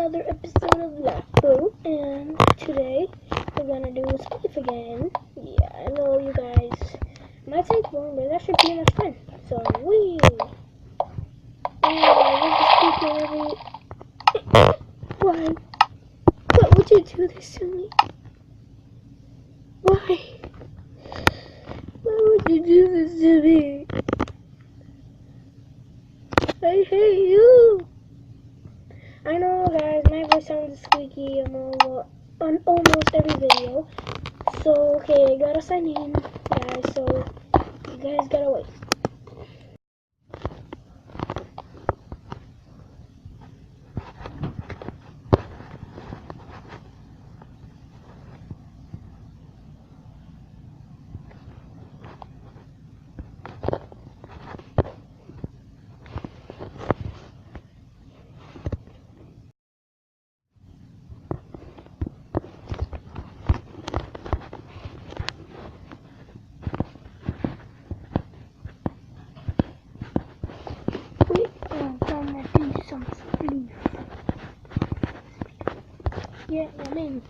another episode of Laugh, and today we're gonna do a spleef again. Yeah, I know you guys might say it's boring, but it's actually pretty much fun. So why? Why would you do this to me? Why? Why would you do this to me? I hate you. I know, guys, my voice sounds squeaky on almost every video. So, okay, I gotta sign in, guys, so you guys gotta wait. Some spleef. Yeah, I'm in.